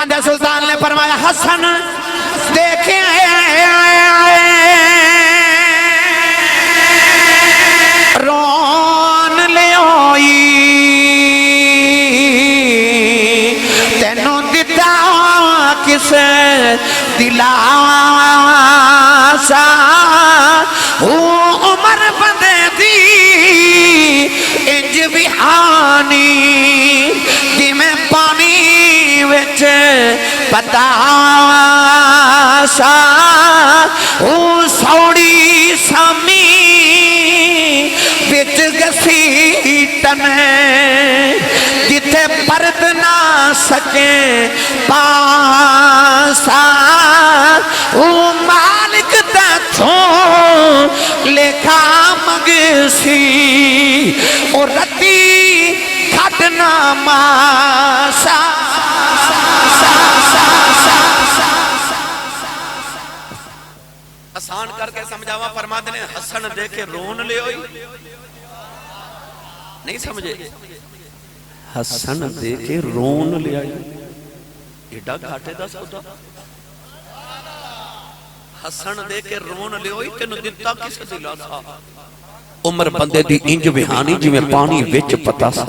بندے سلطان نے فرمایا حسن دیکھیں رون لے ہوئی تینوں دیتا کس دلاسا عمر بندے دی انج بہانی دی میں پانی وچ پتاسا سوڑی سامی وچ گسیٹن جتھے پرد نہ سکے پاسا مالک تھوں لکھا مگسی اور رتی کھٹنا ماسا آسان کر کے سمجھاوا فرما دینے حسن دے کے رون لے ہوئی نہیں سمجھے حسن دے کے رون لے آئی ایڈا گھاٹے دا سودا حسن دے کے رون لے ہوئی تینو دیتا کس دلا سا عمر بندے دی انج بہانی جی میں پانی وچ پتا سا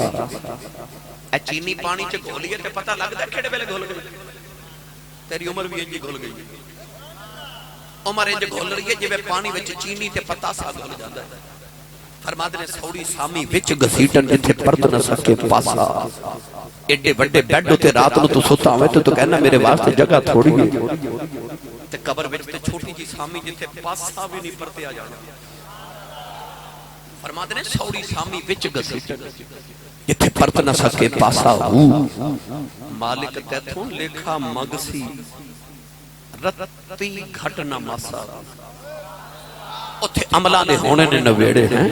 اے چینی پانی چ گھولیے تے پتا لگ دا کھڑے ویلے گھول گئی تیری عمر بھی انجی گھول گئی عمر انج گھول رہی ہے جی میں پانی وچ چینی تے پتا سا گھول جاندہ ہے فرماد نے سوڑی سامی وچ گسیٹن جتھے پرد نہ سکے پاسا ایڈے بڑے بیڈ ہوتے رات نو تو سوتا ہوئے تو کہنا میرے واسطے جگہ تھوڑی ہے تے قبر وچ تے چھوٹی جی سامی جتھے پاسا بھی نہیں پرتے آ جانا فرماد نے سوڑی سامی وچ گسیٹن جتھے پرد نہ سکے پاسا مالک تیتھوں لکھا مگسی رتی گھٹنا ماسا اتھے عملہ دے ہونے نے نویڑے ہیں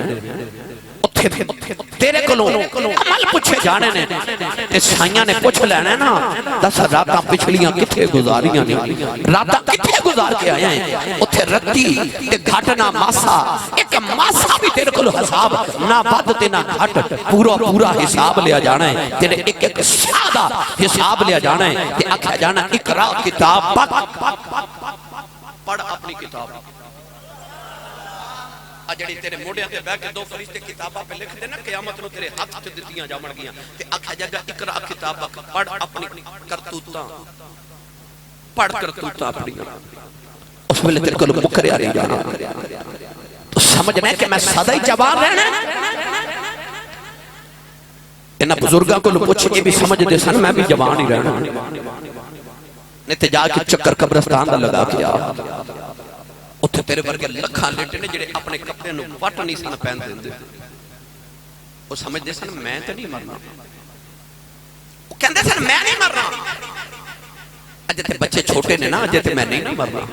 تیرے کلوں عمل پوچھے جانے نے تے سائیاں نے پوچھ لینے نا دس راتاں پچھلیاں کتھے گزاریاں نے راتاں کتھے گزار کے آئے ہیں اتھے رتی تے گھٹنا ماسا ایک ماسا بھی تیرے کلوں حساب نہ بد تے نہ گھٹ پورا حساب لیا جانا ہے تیرے ایک سادہ حساب لیا جانا ہے تے اکھا جانا اقرا کتاب پڑھ اپنی کتاب جڑی تیرے موڑے تے بیٹھ کے دو فرشتے کتاباں پہ لکھ دینا قیامت نو تیرے ہاتھ تے دتیاں جامن گیاں تے آکھا جائے گا اقرا کتاباں پڑھ اپنی کرتوتاں پڑھ کرتوتاں اپنی اس ویلے تیرے کول مکریا نہیں جانا تو سمجھنا ہے کہ میں سدا ہی جوان رہنا انہاں بزرگاں کول پوچھ کے بھی سمجھ دے سن میں بھی جوان ہی رہنا نہیں تے جا کے چکر قبرستان دا لگا کے آ اتھے تیرے ورگے لکھاں لیٹے نے جڑے اپنے کپڑے نو پٹ نہیں سن پہن دیندے وہ سمجھ دے سن میں تے نہیں مرنا وہ کہندے سن میں نہیں مرنا اجے تے بچے چھوٹے نے نا اجے تے میں نہیں نہ مرنا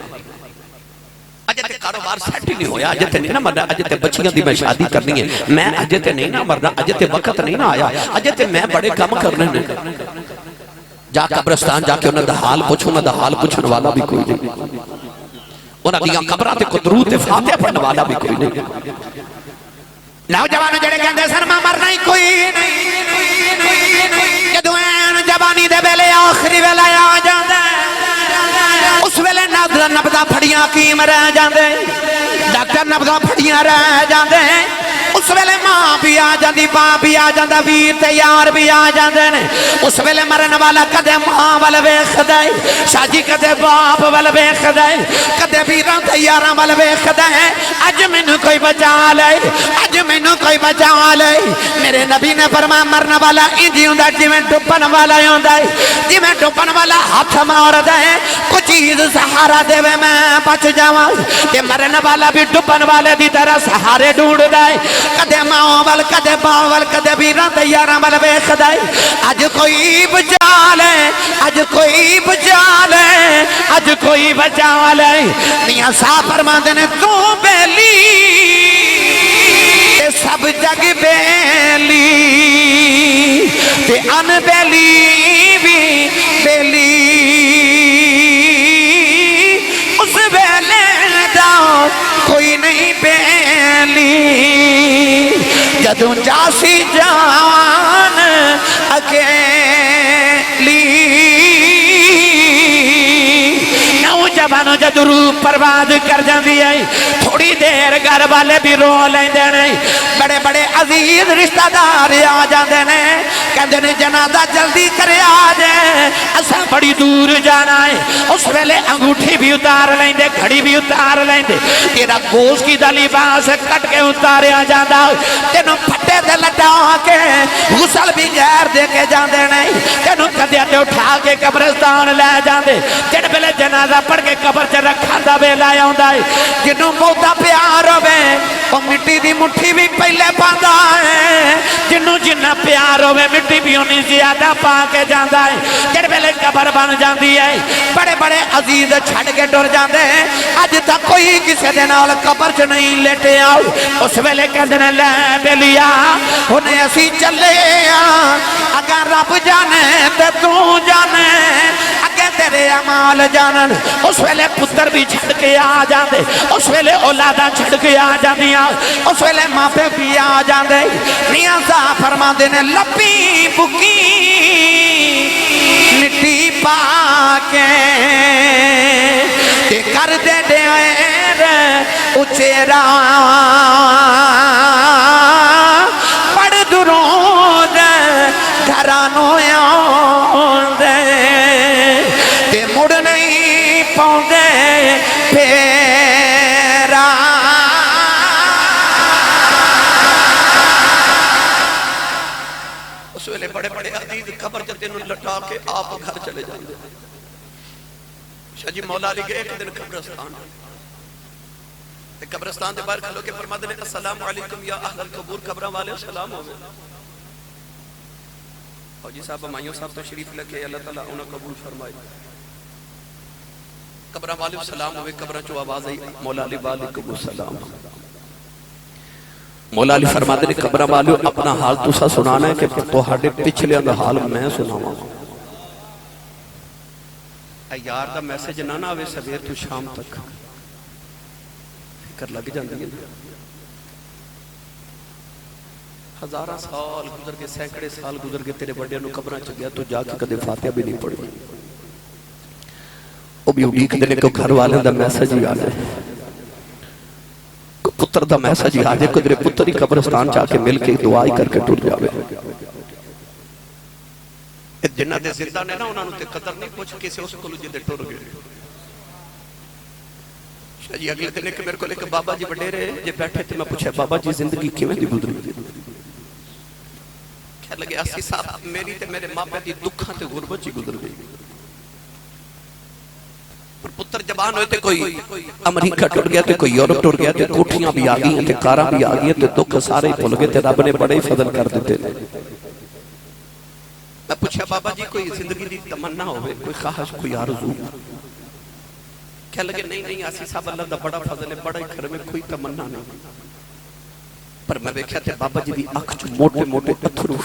اجے تے کاروبار سیٹ ہی نہیں ہویا اجے تے نہیں نہ مرنا اجے تے بچیاں دی میں شادی کرنی ہے میں اجے تے نہیں نہ مرنا اجے تے وقت نہیں نہ آیا اجے تے میں بڑے کام کرنے نے جا قبرستان جا کے انہاں دا حال پوچھو انہاں دا حال پوچھن والا بھی کوئی نہیں انہاں دیاں قبراں تے کو درود تے فاتحہ پڑھن والا بھی کوئی نہیں نوجوان جڑے کہندے سن میں مرنا ہی کوئی نہیں جدوں این جوانی دے ویلے آخری ویلا آ جاندا اس ویلے نبضاں پھڑیاں حکیم رہ جاندے ڈاکٹر نبضاں پھڑیاں رہ جاندے اس ویلے ماں بھی آ جاندی باپ بھی آ جاندا ویر تے یار بھی آ جاندے نے اس ویلے مرن والا کدے ماں ول ویکھدا ہے شاجی کدے باپ ول ویکھدا ہے کدے ویراں تے یاراں ول ویکھدا ہے اج مینوں کوئی بچا لے اج مینوں کوئی بچا لے میرے نبی نے فرمایا مرن والا انج ہوندا جویں ڈوبن والا ہوندا ہے جویں ڈوبن والا ہاتھ ماردا ہے کوئی چیز سہارا دے میں بچ جاواں تے مرن والا بھی ڈوبن والے دی طرح سہارے ڈھونڈدا ہے کدے ماں ول کدے باں ول کدے ویراں تے یاراں ول ویکھدا ہے اج کوئی بچا لے اج کوئی بچا لے اج کوئی بچا لے میاں صاحب فرماندے نے تو بیلی تے سب جگ بیلی تے ان بیلی بھی بیلی اس ویلے دا کوئی نہیں بیلی جدوں جاسی جان اکیلی جد روح پرواز کر جاندی ہے تھوڑی دیر گھر والے بھی رو لیندے نے بڑے بڑے عزیز رشتہ دار آ جاندے نے کہندے نے جنازہ جلدی کرے آ جائے اساں بڑی دور جانا ہے اس ویلے انگوٹھی بھی اتار لیندے گھڑی بھی اتار لیندے تیرا گوشت کی دا لباس کٹ کے اتاریا جاندا تینوں پھٹے تے لٹا کے غسل بھی غیر دے کے جاندے نہیں تینوں کندھے تے اٹھا کے قبرستان لے جاندے جڑ ویلے جنازہ پڑھ کے قبر چ رکھن دا ویلا آوندا ہے جنوں بہتا پیار ہوے او مٹی دی مٹھی بھی پہلے پاندا ہے جنوں جنہ پیار ہوے مٹی بھی اونی زیادہ پا کے جاندا ہے جڑ ویلے قبر بن جاندی ہے بڑے بڑے عزیز چھڈ کے ٹر جاندے اج تک کوئی کسے دے نال قبر چ نہیں لیٹیا اس ویلے کہندے نے لے بیلیا ہن اسی چلے اگر رب جانے تے تو جانے اگے تیرے اعمال جانن اس ویلے پتر بھی چھڑ کے آ جاندے اس ویلے اولاداں چھڑ کے آ جاندیاں اس ویلے ماں پہ بھی آ جاندے میاں صاحب فرماندے نے لپی بکی مٹی پا کے تے کر دے ڈیر اچیرا پڑھ درود گھرانوں آندے تے مڑ نہیں پاؤندے پھیرا اس ویلے بڑے بڑے عزیز قبر جتے انہوں لٹا کے آپ گھر چلے جاندے شاہ جی مولا علی گئے ایک دن قبرستان دے باہر کھلو کے فرماتے ہیں السلام علیکم یا اہل القبور قبرہ والے السلام ہوئے فوجی صاحب امائیوں صاحب تشریف لکھے اللہ تعالیٰ انہیں قبول فرمائے قبرہ والے السلام ہوئے قبرہ چو آواز آئی مولا علی والکم السلام مولا علی فرماتے ہیں قبرہ والے اپنا حال تو سا سنانا ہے کہ تو ہاڑے پچھلے اندر حال میں سناوا اے یار دا میسیج نہ نہ آوے سویر تو شام تک فکر لگ جاندی ہے ہزارہ سال گزر کے سینکڑے سال گزر کے تیرے بڑے انہوں قبرہ چ گیا تو جا کے کدے فاتحہ بھی نہیں پڑھی وہ بھی اڑی کدے کو گھر والے دا میسیج ہی آ جائے پتر دا میسیج ہی آ جائے کدے پتر ہی قبرستان جا کے مل کے دعائی کر کے ٹوٹ جاوے جنہ دے زندہ نے نا انہوں نے قدر نہیں پوچھ کیسے اس کو لجے دے ٹور گئے شاہ جی اگلے دن ایک میرے کو لے کہ بابا جی بڑے رہے جے بیٹھے تھے میں پوچھے بابا جی زندگی کیوں دی گزری کہہ لگے اسی صاحب میری تے میرے ماں پہ دی دکھاں تے غربت جی گزر گئی پر پتر جبان ہوئے تے کوئی امریکہ ٹوٹ گیا تے کوئی یورپ ٹوٹ گیا تے کوٹھیاں بھی آگئی ہیں تے کاراں بھی آگئی ہیں تے دکھ سارے پھول گئے تے رب نے بڑے ہی فضل کر دیتے تھے میں پوچھا بابا جی کوئی زندگی دی تمنا ہوئے کوئی خواہش کوئی آرزو کہہ لگے نہیں آسی صاحب اللہ دا بڑا فضل ہے بڑا ہی گھر میں کوئی تمنا نہیں پر میں دیکھا تھے بابا جی دی آنکھ چو موٹے موٹے اتھرو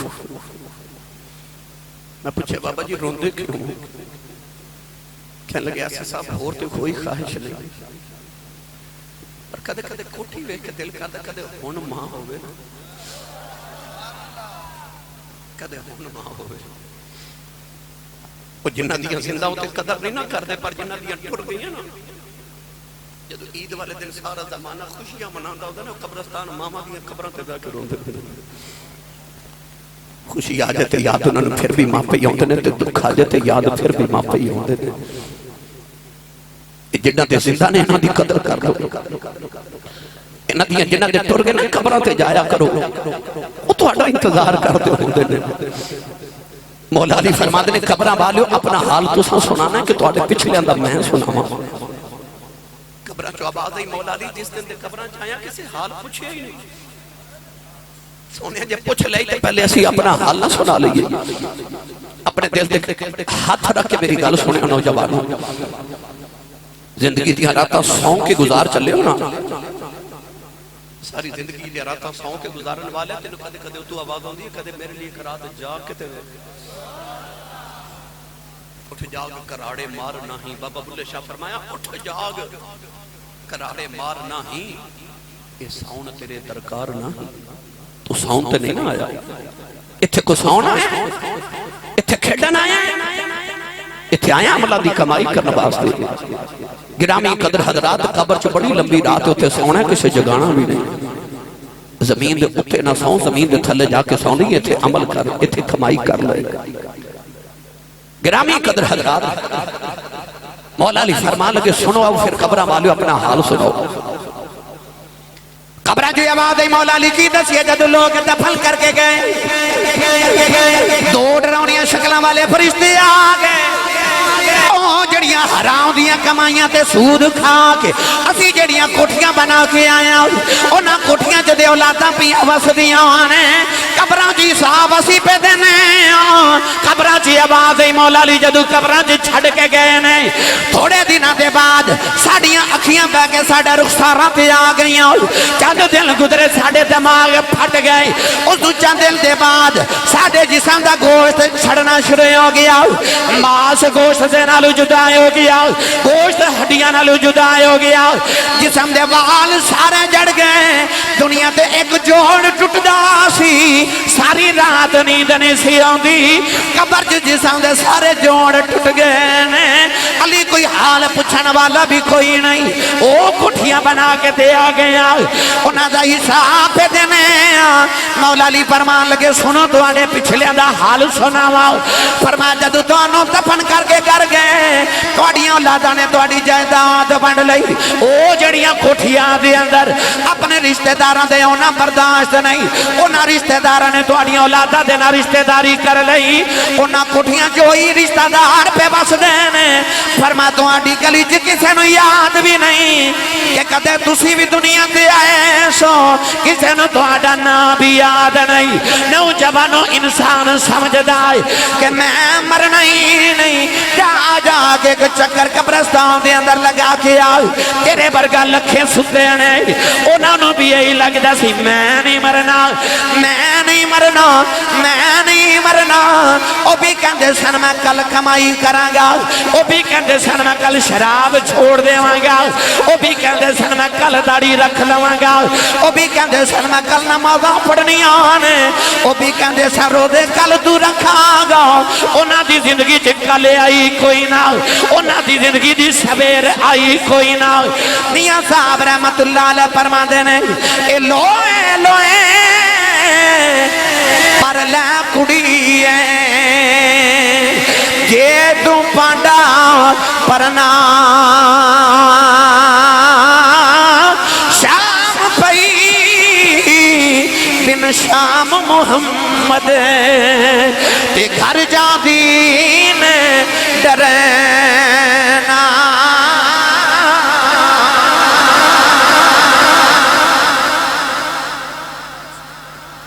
میں پوچھا بابا جی روندے کیوں کہنے لگے آسی صاحب اور تو کوئی خواہش نہیں پر کدے کدے کوٹھی وے کے دل کدے ہون ماں ہوئے کدے ہون ماں ہوئے وہ جنہ دیا زندہ ہوتے قدر نہیں نہ کر دے پر جنہ دیا ٹوٹ گئی ہیں نا جدو عید والے دن سارا زمانہ خوشیاں مناندہ ہوتا ہے نا قبرستان ماما دیا قبروں تے جا کے روندے خوشی آ جاتے یاد انہوں نے پھر بھی ماں پہ ہی ہوندے نے تے دکھ آ جاتے یاد پھر بھی ماں پہ ہی ہوندے نے جنہ دے زندہ نے انہوں دی قدر کر لو انہوں دیا جنہ دے ٹر گئے نا قبروں تے جایا کرو وہ تو اڈا انتظار کرتے ہوندے نے مولا علی فرماتے نے قبرہ والیو اپنا حال تو سا سنانا ہے کہ تو آدھے پچھلے اندر میں سناوا قبرہ چو آباد ہی مولا علی جس دن دے قبرہ چاہیا کسی حال پوچھے ہی نہیں سونے جب پوچھ لئی تو پہلے اسی اپنا حال نہ سنا لئیے اپنے دل دے ہاتھ رکھ کے میری گل سنے نوجوانوں زندگی دیا راتا سون کے گزار چلے ہو نا ساری زندگی دیا راتا سون کے گزارن والے تینو کدے کدے تو آواز ہوندی ہے کدے میرے لیے کرا دے جا کے تے اٹھ جاگ کراڑے مار نہیں بابا بلے شاہ فرمایا اٹھ جاگ کراڑے مار نہیں یہ ساؤن تیرے درکار نہیں تو ساؤن تے نہیں نہ آیا اتھے کو ساؤن آیا اتھے کھیڑن آیا اتھے آیا عملہ دی کمائی کرنا واسطے گرامی قدر حضرات قبر چ بڑی لمبی رات اتھے سونا کسے جگانا بھی نہیں زمین دے اتھے نہ سو زمین دے تھلے جا کے سونی اتھے عمل کر اتھے کمائی کر لے گرامی قدر حضرات مولا علی فرمان لگے سنو اب پھر قبرہ والے اپنا حال سنو قبرہ جو آواز ہے مولا علی کی دسیے جد لوگ دفن کر کے گئے دو ڈراؤنیاں شکلوں والے فرشتے آگئے جڑیاں حرام دیاں کمائیاں تے سود کھا کے اسی جڑیاں کوٹھیاں بنا کے آیا اونا کوٹھیاں جدے اولاداں پیاں وس دیاں آنے قبران جی صاحب اسی پہ دینے قبران جی آواز ای مولا علی جدو قبران جی چھڑ کے گئے نے تھوڑے دنہ دے بعد ساڑیاں اکھیاں بہ کے ساڑے رخساراں تے آ گئیاں چند دل گدرے ساڑے دماغ پھٹ گئے اس دو چند دل دے بعد ساڑے جسم دا گوشت چھڑنا شروع ہو گیا ماس گوشت سے نالو جدا ہو گیا گوشت ہڈیاں نالو جدا ہو گیا جسم دے وال سارے جڑ گئے دنیا تے ایک جوڑ ٹوٹدا سی ساری رات نیند نہیں سی آندی قبر جسم دے سارے جوڑ ٹوٹ گئے نے علی کوئی حال پوچھن والا بھی کوئی نہیں او کوٹھیاں بنا کے دے آ گیا انہاں دا حساب پہ دینے مولا علی فرمان لگے سنو تواڈے پچھلے دا حال سناواں فرمایا جدوں تانوں دفن کر کے کر گئے تواڈیاں اولاداں نے تواڈی جائیداد ونڈ لئی او جڑیاں کوٹھیاں دے اندر اپنے رشتہ داراں دے اونا برداشت نہیں اونا رشتہ داراں نے تواڈیاں اولاداں دے نال رشتہ داری کر لئی اونا کوٹھیاں جو ہی رشتہ دار پہ بس دینے فرما تواڈی گلی چ کسے نوں یاد بھی نہیں کہ کدے تسی بھی دنیا تے آئے سو کسے نوں تواڈا نام بھی یاد نہیں نوجوانوں انسان سمجھدا ہے کہ میں مرنا ہی نہیں جا کے ایک چکر قبرستان دے اندر لگا کے آؤ تیرے برگا لکھیں ستے نے انہوں نے بھی یہی لگتا سی میں نہیں مرنا میں نہیں مرنا میں نہیں مرنا وہ بھی کہندے سن میں کل کمائی کراں گا وہ بھی کہندے سن میں کل شراب چھوڑ دیواں گا وہ بھی کہندے سن میں کل داڑھی رکھ لواں گا وہ بھی کہندے سن میں کل نمازاں پڑھنیاں نے وہ بھی کہندے سن روزے کل تو رکھاں گا انہاں دی زندگی چ کل آئی کوئی نہ انہاں دی زندگی دی سویر آئی کوئی نہ میاں صاحب رحمت اللہ علیہ فرماندے نے اے لوئے لوئے پر لے کڑی ہے جے تو پانڈا پرنا شام پئی بن شام محمد تے گھر جا دین ڈرنا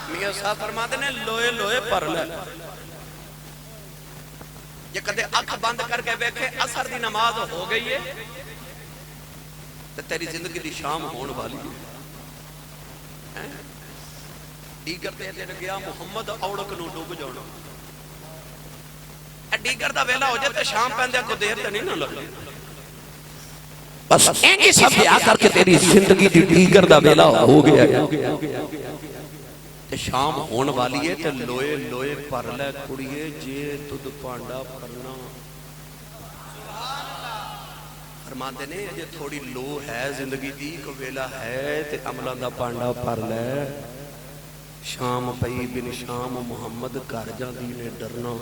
میاں صاحب فرماتے ہیں لوئے لوئے پر لے یہ کدے اکھ بند کر کے بیٹھے اثر دی نماز ہو گئی ہے تو تیری زندگی دی شام ہون والی ہے دیگر تے گیا محمد اوڑک نو ڈوب جانا دیگر دا ویلا ہو جائے شام پہندے کو دیر تے نہیں نہ لگے بس اینگی سب آ کر کے تیری زندگی دی دیگر دا ویلا ہو گیا تے شام ہون والی ہے تے لوئے لوئے پر لے کڑیے جے تد پانڈا پرنا فرماتے نے یہ تھوڑی لو ہے زندگی دی کو ویلا ہے تے عملہ دا پانڈا پر لے شام پئی بن شام محمد گھر جان دی نے ڈرنا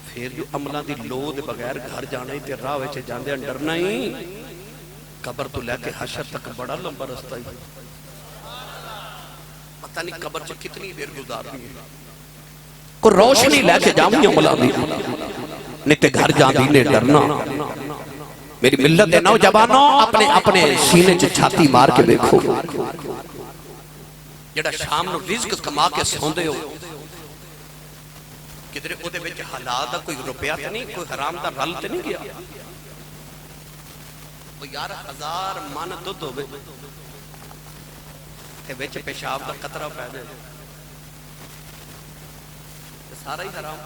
پھر جو عملہ دی لو دے بغیر گھر جانا ہی تے راہ وچے جاندے ڈرنا ہی قبر تو لے کے حشر تک بڑا لمبا رستہ ہی پتہ نہیں قبر چ کتنی دیر گزارنی ہے کو روشنی لے کے جاؤں عملہ دی نہیں تے گھر جان دی نے ڈرنا میری ملت نوجوانوں اپنے اپنے سینے چ چھاتی مار کے دیکھو جڑا شام نو رزق کما کے سوندے ہو کدھر او دے وچ حلال دا کوئی روپیہ تے نہیں کوئی حرام دا رل تے نہیں گیا او یار 1000 من دودھ ہوے تے وچ پیشاب دا قطرہ پے جائے تے سارا ہی حرام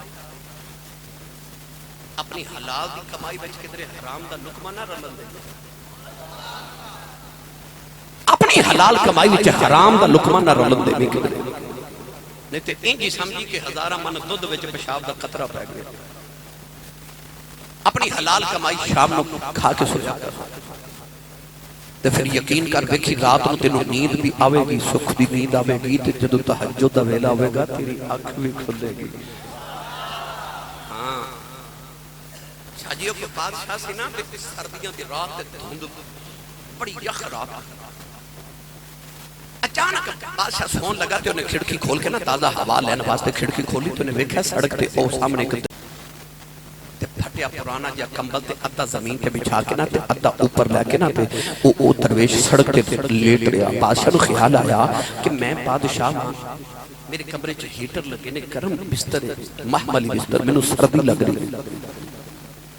اپنی حلال دی کمائی وچ کدھر حرام دا لقمہ نہ رلن دے اپنی حلال کمائی وچ حرام دا لقمہ نہ رلن دے نہیں تے انجی سمجھی کہ 1000 من دودھ وچ پیشاب دا قطرہ پے گیا اپنی حلال کمائی شام نو کھا کے سو جاتا تے پھر یقین کر ویکھی رات نو تینوں نیند بھی آوے گی سکھ دی نیند آوے گی تے جدو تہجد دا ویلا ہوے گا تیری اکھ بھی کھلے گی ہاں شاجیوں کے بادشاہ سی نا سردیاں دی رات تے دھند بڑی یخ رات اچانک بادشاہ سون لگا تے انہیں کھڑکی کھول کے نا تازہ ہوا لینا واسطے کھڑکی کھولی تو انہیں ویکھا سڑک تے او سامنے ایک تے پھٹیا پرانا جا کمبل تے ادھا زمین تے بچھا کے نا تے ادھا اوپر لے کے نا تے او درویش سڑک تے لیٹ رہا بادشاہ نو خیال آیا کہ میں بادشاہ میرے کمرے چ ہیٹر لگے نے گرم بستر محملی بستر مینوں سردی لگ رہی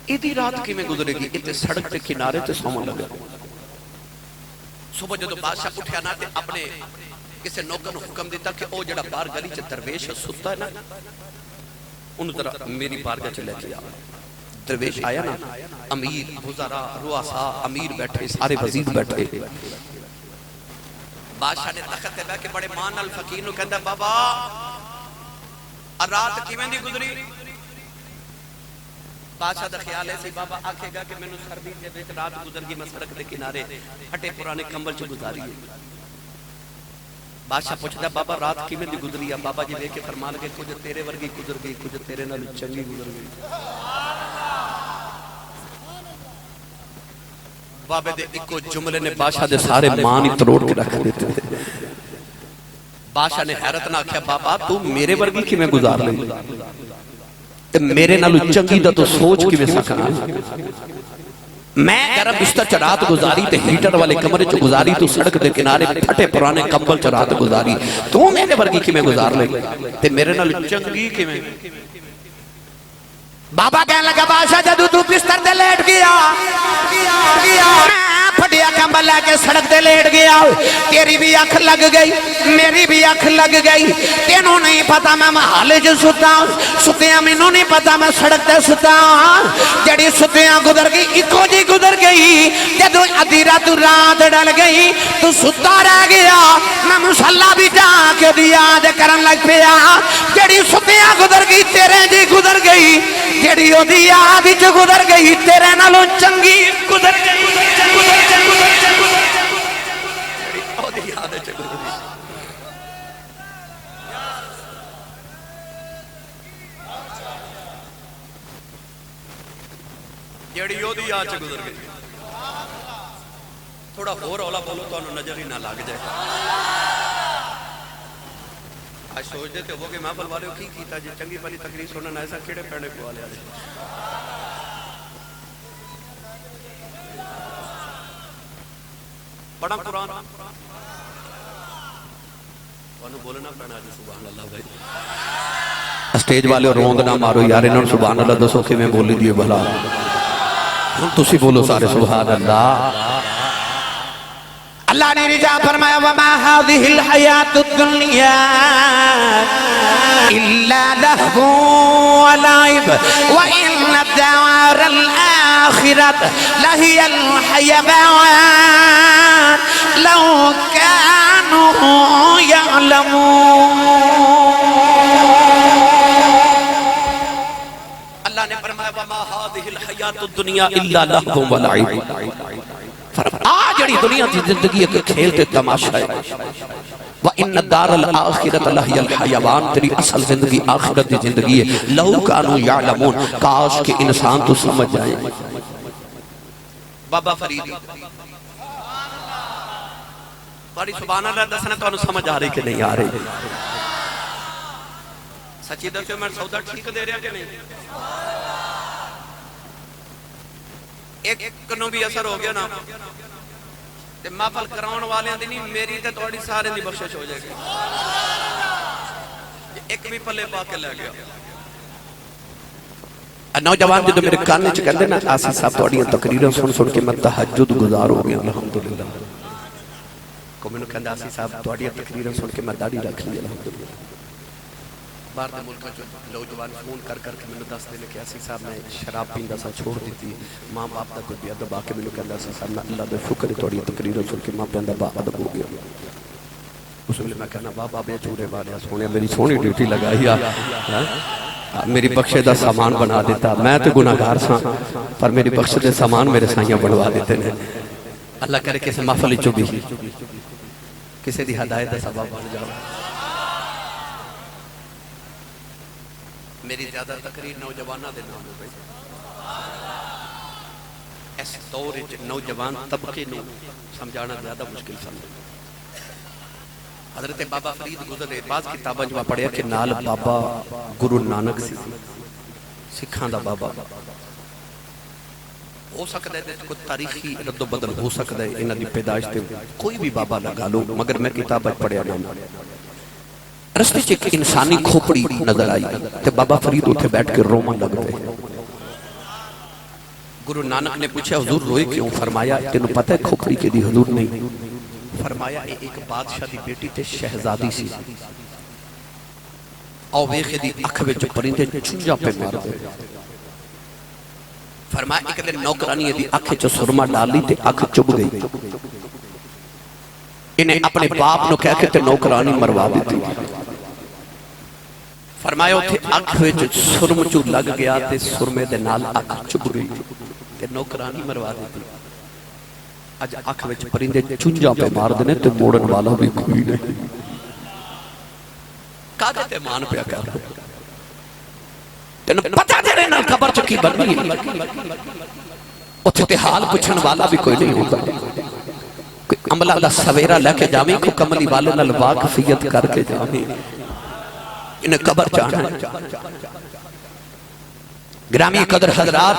ایدی رات کی میں گزرے گی ایتے سڑک تے کنارے تے سومن لگا صبح جدو بادشاہ اٹھیا نا تے اپنے کسے نوکر نو حکم دیتا کہ او جڑا بار گلی چ درویش ستا ہے نا انہوں ذرا میری بارگاہ چ لے کے آ درویش آیا نا امیر وزراء رؤساء امیر بیٹھے سارے وزیر بیٹھے بادشاہ نے تخت تے بیٹھ کے بڑے مان نال فقیر نو کہندا بابا رات کیویں دی گزری بادشاہ دا خیال ایسی بابا آکھے گا کہ میں نے سردی دے وچ رات گزر گئی میں سڑک دے کنارے پھٹے پرانے کمبل چ گزاری ہے بادشاہ پوچھدا بابا رات کیویں دی گزری ہے بابا جی ویکھ کے فرمان لگے کچھ تیرے ورگی گزر گئی کچھ تیرے نال چنگی گزر گئی بابے دے ایکو جملے نے بادشاہ دے سارے مان ہی تروڑ کے رکھ دیتے بادشاہ نے حیرت نہ آکھیا بابا تو میرے ورگی کیویں گزار لئی تے میرے نالو چنگی دا تو سوچ کیویں سکنا میں گرم بستر چ رات گزاری تے ہیٹر والے کمرے چ گزاری تو سڑک دے کنارے پھٹے پرانے کمبل چ رات گزاری تو میرے ورگی کیویں گزار لئی تے میرے نالو چنگی کیویں بابا کہنے لگا بادشاہ جدو تو بستر دے لیٹ گیا پھٹیا کمبل لے کے سڑک دے لیٹ گیا تیری بھی اکھ لگ گئی میری بھی اکھ لگ گئی تینوں نہیں پتا میں محالے جو ستا ستیاں مینوں نہیں پتا میں سڑک دے ستا جڑی ستیاں گزر گئی اکو جی گزر گئی جدو ادھی رات ڈل گئی تو ستا رہ گیا میں مصلی بھی جا کے دیا دے کرن لگ پیا جڑی ستیاں گزر گئی تیرے جی گزر گئی جڑی او دی یاد وچ گزر گئی تیرے نالوں چنگی گزر گئی جڑی او دی یاد وچ گزر گئی تھوڑا ہور اولا بولو تو نظر ہی نہ لگ جائے آج سوچ دیتے ہو کہ محفل والے کی کیتا جی چنگی بلی تقریر سننا ایسا کیڑے پیڑے کو والے آجے بڑا قرآن انہوں بولنا پڑنا جی سبحان اللہ بھائی اسٹیج والے روند نہ مارو یار انہوں سبحان اللہ دسو کہ میں بولی دیئے بھلا ہم تسی بولو سارے سبحان اللہ اللہ نے رجا فرمایا وما هذه الحیات الدنیا الا لهو ولعب وان الدار الاخرة لهي الحيوان لو كانوا يعلمون اللہ نے فرمایا وما هذه الحیات الدنیا الا لهو ولعب جڑی دنیا کی زندگی ہے کہ کھیلتے تماشا ہے وَإِنَّ الدَّارَ الْآخِرَةَ لَهِيَ الْحَيَوَانِ تیری اصل زندگی آخرت دی زندگی ہے لَوْ كَانُوا يَعْلَمُونَ کاش کہ انسان تو سمجھ جائیں بابا فریدی بڑی سبحان اللہ دسنا تو انہوں سمجھ آ رہی کہ نہیں آ رہی سچی دسو میں سودا ٹھیک دے رہا کہ نہیں ایک کنوں بھی اثر ہو گیا نا تے محفل کراؤن والے دی نہیں میری تے تھوڑی سارے دی بخشش ہو جائے گی ایک بھی پلے پا کے لے گیا نوجوان جدو میرے کانے چ کہندے نا آسی صاحب تھوڑی تقریراں سن سن کے میں تہجد گزار ہو گیا الحمدللہ کو میں کہندا آسی صاحب تھوڑی تقریراں سن کے میں داڑھی رکھ لی الحمدللہ باہر دے ملکاں جو نوجوان فون کر کے میں دس دے کہ اسی صاحب نے شراب پیندا سا چھوڑ دیتی ماں باپ دا کوئی ادب آ کے میں کہندا اسی صاحب نے اللہ دے شکر تھوڑی تقریر سن کے ماں پیندا با ادب ہو گیا اس ویلے میں کہنا بابا بے چوڑے والے سونے میری سونی ڈیوٹی لگائی میری بخشے دا سامان بنا دیتا. میں تو گناہگار ساں پر میری بخشے دے سامان میرے سائیاں بنوا دیتے ہیں. اللہ کرے کسی محفل چو بھی کسی دی ہدایت دا سبب بن جاؤ. میری زیادہ تقریر نوجوانہ دے نام ہوئے. اس دور نوجوان طبقے نو سمجھانا زیادہ مشکل سمجھے. حضرت بابا فرید گزرے بعض کتاباں جو پڑھیا کہ نال بابا گرو نانک سی سکھاں دا بابا. ہو سکتا ہے کوئی تاریخی رد و بدل ہو سکتا ہے انہاں دی پیدائش تے کوئی بھی بابا لگا لو مگر میں کتاب پڑھیا نام. رستے چ ایک انسانی کھوپڑی نظر آئی تے بابا فرید اتھے بیٹھ کے رومن لگ پئے. گرو نانک نے پوچھا حضور روئے کیوں؟ فرمایا تینوں پتہ ہے کھوپڑی کے دی حضور نہیں. فرمایا ایک بادشاہ دی بیٹی تے شہزادی سی او ویکھے دی اکھ وچ پرندے چونجا پہ مار دے. فرمایا ایک دن نوکرانی دی اکھ چ سرما ڈالی تے اکھ چب گئی. انہیں اپنے باپ نو کہہ کے تے نوکرانی مروا دیتی. فرمایا اتھے اکھ وچ سرم چو لگ گیا تے سرمے دے نال اکھ چب گئی تے نوکرانی مروا دیتی. اج اکھ وچ پرندے چونجا پہ مار دینے تے موڑن والا بھی کوئی نہیں. کادے تے مان پیا کر تینوں پتہ تیرے نال قبر چکی بنی اتھے تے حال پوچھن والا بھی کوئی نہیں ہوتا. کوئی عملہ دا سویرا لے کے جاویں کو کملی والے نال واقفیت کر کے جاویں انہیں قبر چاہنا ہے. گرامی قدر حضرات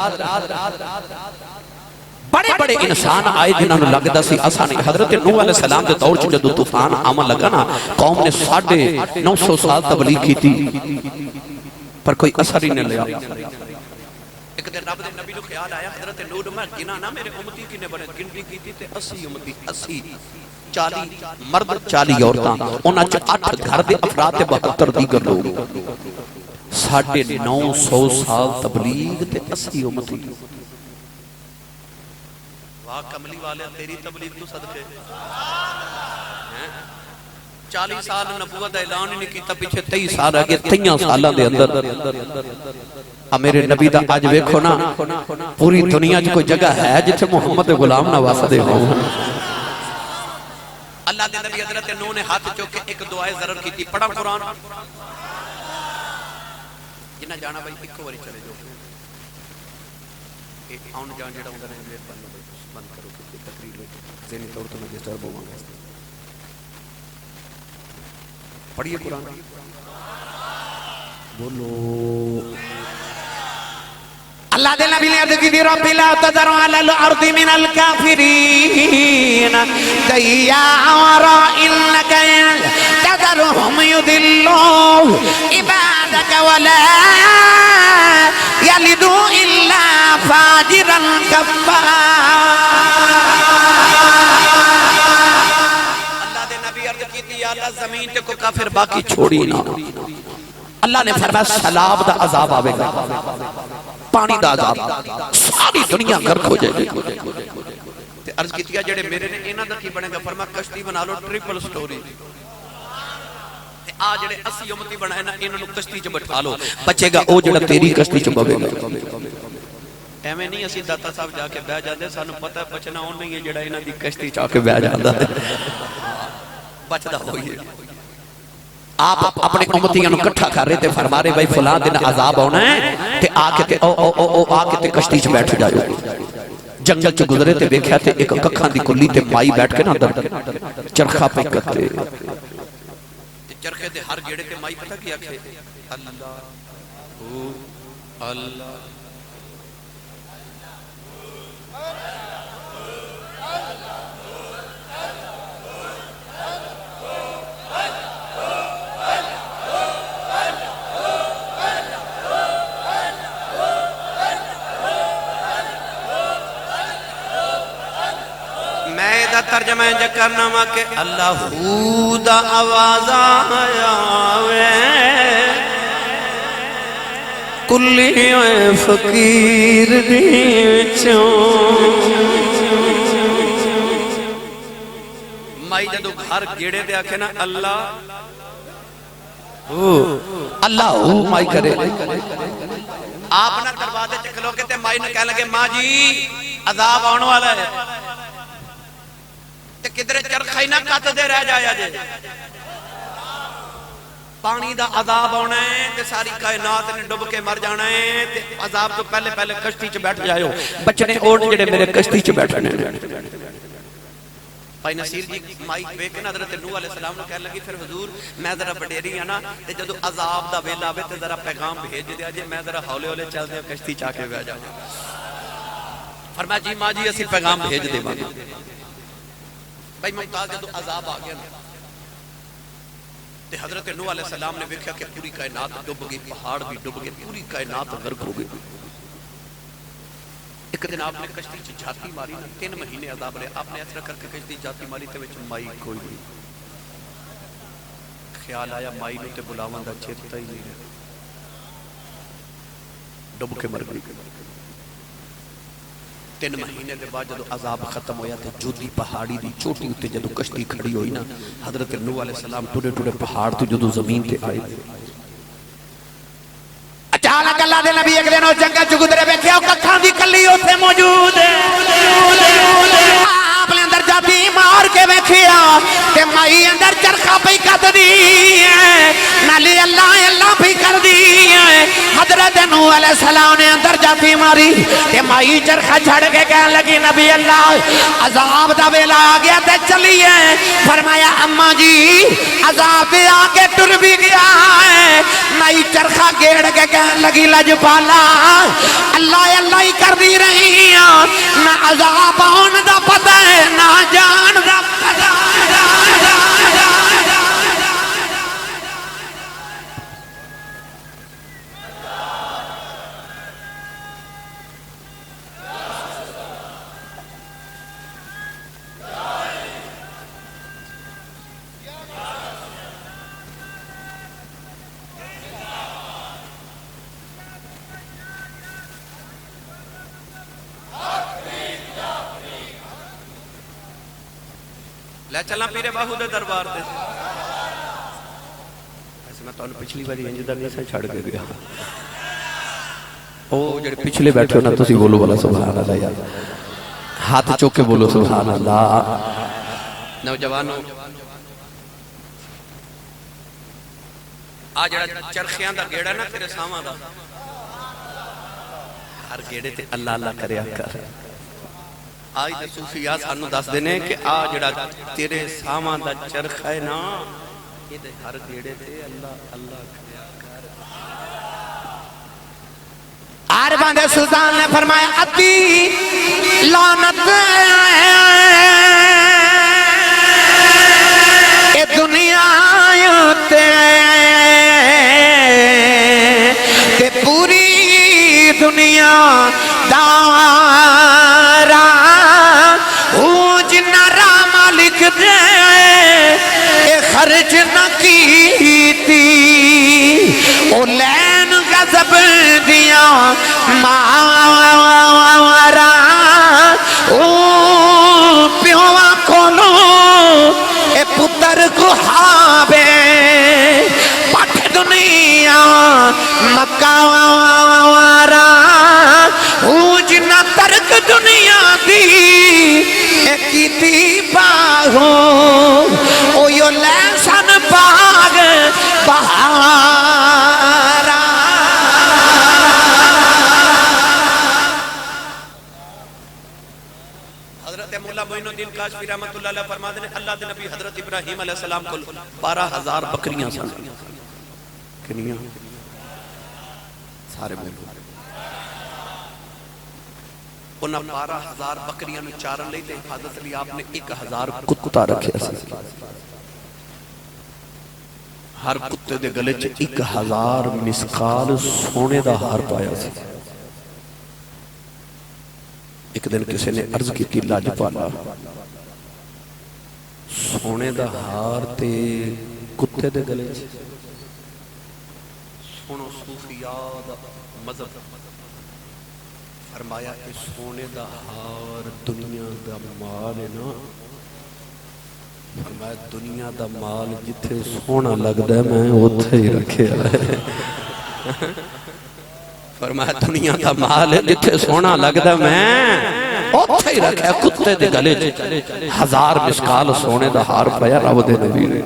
بڑے بڑے انسان آئے جنہوں نے لگتا سی آسانی. حضرت نوح علیہ السلام دے دور چ جدو طوفان آمن لگا نا قوم نے 950 سال تبلیغ کی تھی پر کوئی اثر ہی نہیں لیا. ایک دن رب دے نبی نو خیال آیا حضرت نوح میں گنا نا میرے امتی کنے بڑے گنتی کی تھی تے 80 امتی 80 40 مرد 40 عورتاں انہاں چ 8 گھر دے افراد تے 72 دیگر لوگ 950 سال تبلیغ تے 80 امتی. واہ کملی والے تیری تبلیغ تو صدقے 40 سال نبوت دا اعلان نہیں کیتا پیچھے 23 سال آگے 23 سالاں دے اندر میرے نبی دا آج ویکھو نا پوری دنیا چ کوئی جگہ ہے جتھے محمد غلام نہ واسدے ہوں. اللہ دے نبی حضرت نوح نے ہاتھ چوک کے ایک دعائے ضرر کی تھی. پڑھا قرآن جنہ جانا بھائی ایک واری چلے جو آن جان جڑا ہوندا رہے بند کرو کہ تقریر میں ذہنی طور پر میں ڈسٹرب ہوں گا. پڑھیے قرآن بولو. اللہ دے نبی نے عرض کی دی رب لا تذر علی الارض من الکافرین دیارا انک تذرهم یضلوا عبادک ولا یلدوا الا فاجرا کفارا. اللہ دے نبی عرض کی دی یا اللہ زمین تے کو کافر باقی چھوڑی نہ. اللہ نے فرمایا سیلاب دا عذاب آوے گا پانی دا عذاب ساری دنیا غرق ہو جائے گی. تے عرض کیتیا جڑے میرے نے انہاں دا کی بنے گا فرمایا کشتی بنا لو ٹرپل سٹوری تے آ جڑے 80 امتی بنائے نا انہاں نو کشتی چ بٹھا لو بچے گا او جڑا تیری کشتی چ بوے گا. ایویں نہیں اسی داتا صاحب جا کے بیٹھ جاندے سانو پتہ ہے بچنا اون نہیں ہے جڑا انہاں دی کشتی چ آ کے بیٹھ جاندا ہے بچدا ہوئی ہے. آپ اپنے امتیاں نو کٹھا کر رہے تھے فرما رہے بھائی فلاں دن عذاب ہونا ہے تے آ کے کشتی چ بیٹھ جاؤ. جنگل چ گزرے تے ویکھیا تے ایک ککھاں دی کلی تے مائی بیٹھ کے نا اندر چرخا پہ کرتے تے چرخے دے ہر گیڑے تے مائی پتہ کیا کہ اللہ اللہ ترجمہ انجا کرنا ماں کہ اللہ دا آواز آیا وے کلی فقیر دیچوں مائی جدو گھر گیڑے دے آکھے نا اللہ اللہ مائی کرے آپ نہ دروازے چ کھلو کے تے مائی نے کہنے لگے ماں جی عذاب آنے والا ہے تے کدھر چرخا ہی نہ کٹ دے رہ جایا جے پانی دا عذاب آنا ہے تے ساری کائنات نے ڈب کے مر جانا ہے تے عذاب تو پہلے پہلے کشتی چ بیٹھ جائیو بچنے اوٹ جڑے میرے کشتی چ بیٹھنے بھائی نصیر جی مائی ویکھ کے حضرت نوح علیہ السلام نے کہنے لگی پھر حضور میں ذرا وڈیری ہاں نا تے جدو عذاب دا ویلا آوے تے ذرا پیغام بھیج دیا جے میں ذرا ہولے ہولے چل دے کشتی چا کے بہ جاواں فرمایا جی ماں جی اسی پیغام بھیج دے باں بھائی ممتاز جدو عذاب آ گیا نا تے حضرت نوح علیہ السلام نے دیکھا کہ پوری کائنات ڈوب گئی پہاڑ بھی ڈوب گئے پوری کائنات غرق ہو گئی ایک دن آپ نے کشتی چ جاتی ماری نا 3 مہینے عذاب رہے آپ نے اس طرح کر کے کشتی جاتی ماری تے وچ مائی کوئی نہیں خیال آیا مائی نو تے بلاواں دا چیتا ہی نہیں رہا ڈوب کے مر گئی 3 مہینے دے بعد جدو عذاب ختم ہویا تے جودی پہاڑی دی چوٹی اتے جدو کشتی کھڑی ہوئی نا حضرت نوح علیہ السلام ٹوڑے ٹوڑے پہاڑ تو جدو زمین تے آئے اچانک اللہ دے نبی ایک دن او جنگل چ گزرے بیٹھے او کتھاں دی کلی اوتھے موجود ہے آپ نے اندر جاتی مار کے ویکھیا تے مائی اندر چرخا پئی کدی ہے نالی اللہ اللہ پئی کردی ہے حضرت نوح علیہ السلام نے اندر جاتی ماری تے مائی چرخا چھڑ کے کہنے لگی نبی اللہ عذاب دا ویلا آ گیا تے چلیے فرمایا اماں جی عذاب دے آ کے ٹر بھی گیا ہے مائی چرخا گیڑ کے کہنے لگی لجپالا اللہ اللہ ہی کر دی رہی ہیں نہ عذاب آن دا پتہ ہے نہ جان دا پتہ لے چلا پیرے باہو دے دربار تے ایسے میں تو پچھلی باری انجدہ نہیں سے چھڑ کے گیا او جڑے پچھلے بیٹھے ہو نا تسی بولو والا سبحان اللہ یار ہاتھ چوک کے بولو سبحان اللہ نوجوانوں آ جڑا چرخیاں دا گیڑا نا تیرے ساواں دا ہر گیڑے تے اللہ اللہ کریا کر آج دے صوفیاء سانو دس دینے کہ آ جڑا تیرے سامان دا چرخ ہے نا یہ دے ہر گیڑے تے اللہ اللہ کریا کر عارفاں دے سلطان نے فرمایا اتی لعنت اے دنیا تے پوری دنیا دارا لکھ دے اے خرچ نہ کیتی او لین غضب دیا مارا او پیوہ کھولو اے پتر کو ہابے پٹھ دنیا مکہ وارا او جنہ ترک دنیا دی کیتی باہو او یو لیسن باغ بہارا حضرت مولا معین الدین کاشفی رحمت اللہ علیہ فرما دے اللہ دے نبی حضرت ابراہیم علیہ السلام کو 12,000 بکریاں سن کنیاں سارے بولو انہاں 12,000 بکریاں نو چارن لئی تے حفاظت لئی آپ نے 1,000 کتا رکھے سی ہر کتے دے گلے چ 1,000 مسکال سونے دا ہار پایا سی ایک دن کسی نے عرض کی تھی لاجپالا سونے دا ہار تے کتے دے گلے چ سنو صوفیاء دا مذہب فرمایا کہ سونے دا ہار دنیا دا مال ہے نا فرمایا دنیا دا مال جتھے سونا لگدا ہے میں اوتھے ہی رکھیا ہے فرمایا دنیا دا مال جتھے سونا لگدا ہے میں اوتھے ہی رکھیا ہے کتے دے گلے ہزار مسکال سونے دا ہار پیا رب دے نبی نے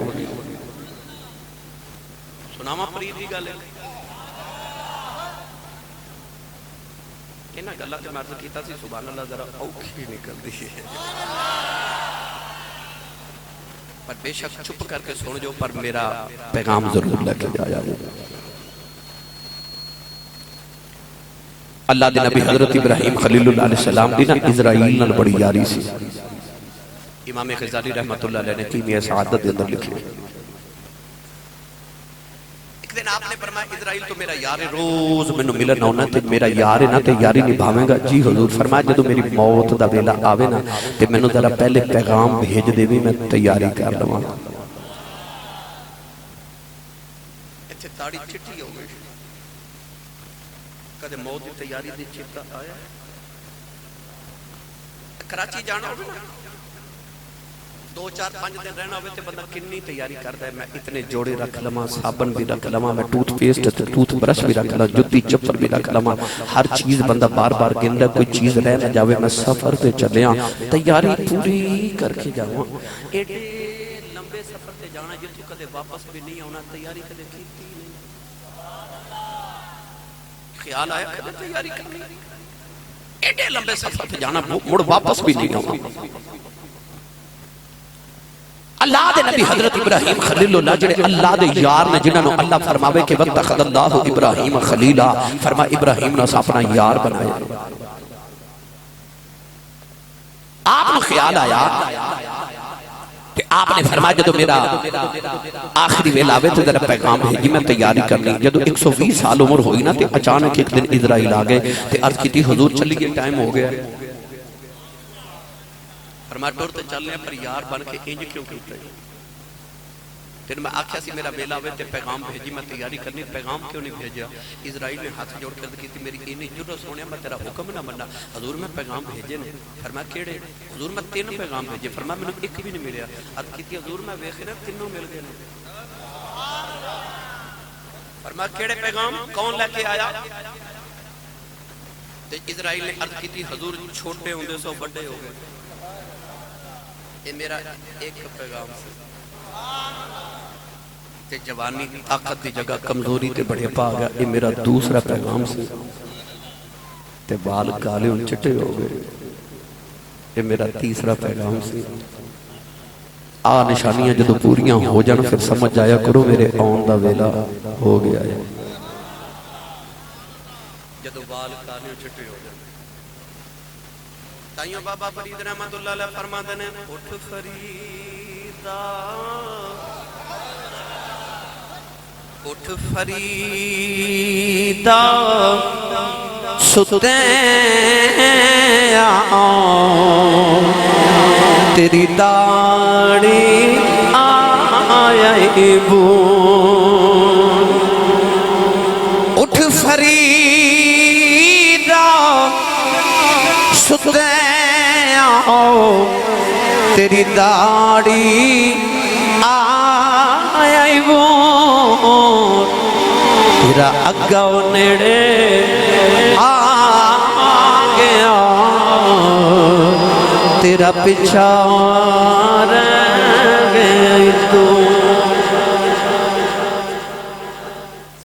سناواں فرید دی گل انہاں گلاں تے میں عرض کیتا سی سبحان اللہ ذرا اوکھی نکلدی ہے پر بے شک چھپ کر کے سن جو پر میرا پیغام ضرور لے کے جایا اللہ دے نبی حضرت ابراہیم خلیل اللہ علیہ السلام دی نا اسرائیل نال بڑی یاری سی امام غزالی رحمت اللہ علیہ نے کیمیا سعادت دے اندر لکھی ایک دن آپ نے فرمایا اسرائیل تو میرا یار روز مینوں ملن آونا تے میرا یار ہے نا تے یاری نبھاویں گا جی حضور فرمایا جدوں میری موت دا ویلا آوے نا تے مینوں ذرا پہلے پیغام بھیج دیویں میں تیاری کر لواں ایتھے داڑھی چٹی ہو گئی کدے موت دی تیاری دی چیتا آیا کراچی جانا ہوگا 2-4-5 دن رہنا ہوئے تے بندہ کنی تیاری کرتا ہے میں اتنے جوڑے رکھ لما صابن بھی رکھ لما میں ٹوتھ پیسٹ ٹوتھ برش بھی رکھ لما جتی چپر بھی رکھ لما ہر چیز بندہ بار بار گندا کوئی چیز رہ نہ جاوے میں سفر تے چلیاں تیاری پوری کر کے جاواں ایڈے لمبے سفر تے جانا جتوں کدے واپس بھی نہیں آنا تیاری کدے کیتی نہیں خیال آیا کدے تیاری کرنی ایڈے لمبے سفر تے جانا مڑ واپس بھی نہیں آنا اللہ دے نبی حضرت ابراہیم خلیل اللہ جڑے اللہ دے یار نے جنہاں نو اللہ فرماوے کہ وَاتَّخَذَ اللَّهُ ابراہیم خلیلا فرما ابراہیم نے اپنا یار بنایا آپ کو خیال آیا کہ آپ نے فرمایا جدو میرا آخری ویلا آوے تے ذرا پیغام بھیجی میں تیاری کرنی جدو 120 سال عمر ہوئی نا تے اچانک ایک دن اسرائیل آ گئے تے عرض کی تھی حضور چلی گئے ٹائم ہو گیا فرمایا ٹور تے چل رہے ہیں پر یار بن کے انج کیوں کیتا ہے پھر میں آکھیا سی میرا ویلا ہوئے تے پیغام بھیجی میں تیاری کرنی پیغام کیوں نہیں بھیجا اسرائیل نے ہاتھ جوڑ کر کی تھی میری اینی جرت سونیا میں تیرا حکم نہ مننا حضور میں پیغام بھیجے نے فرمایا کیڑے حضور میں 3 پیغام بھیجے فرمایا میں ایک بھی نہیں ملیا عرض کی تھی حضور میں ویکھنا تینوں مل گئے فرمایا کیڑے پیغام کون لے کے آیا تے اسرائیل نے عرض کی تھی حضور چھوٹے ہوندے سو بڑے ہو گئے یہ میرا ایک پیغام سے تے جوانی طاقت دی جگہ کمزوری تے بڑے پا گیا یہ میرا دوسرا پیغام سے تے بال کالے ان چٹے ہو گئے یہ میرا تیسرا پیغام سے نشانیاں جدو پوریاں ہو جانا پھر سمجھ آیا کرو میرے آن دا ویلا ہو گیا ہے جدو بال کالے ان چٹے ہو جانا تائیوں بابا فرید رحمت اللہ علیہ فرما دینے اٹھ فریدہ اٹھ فریدہ ستے آؤں تیری داڑھی آئے بون اٹھ فریدہ ستے آؤ تیری داڑھی آئی وہ تیرا اگاؤ نیڑے آ گیا تیرا پچھا رہ گئی تو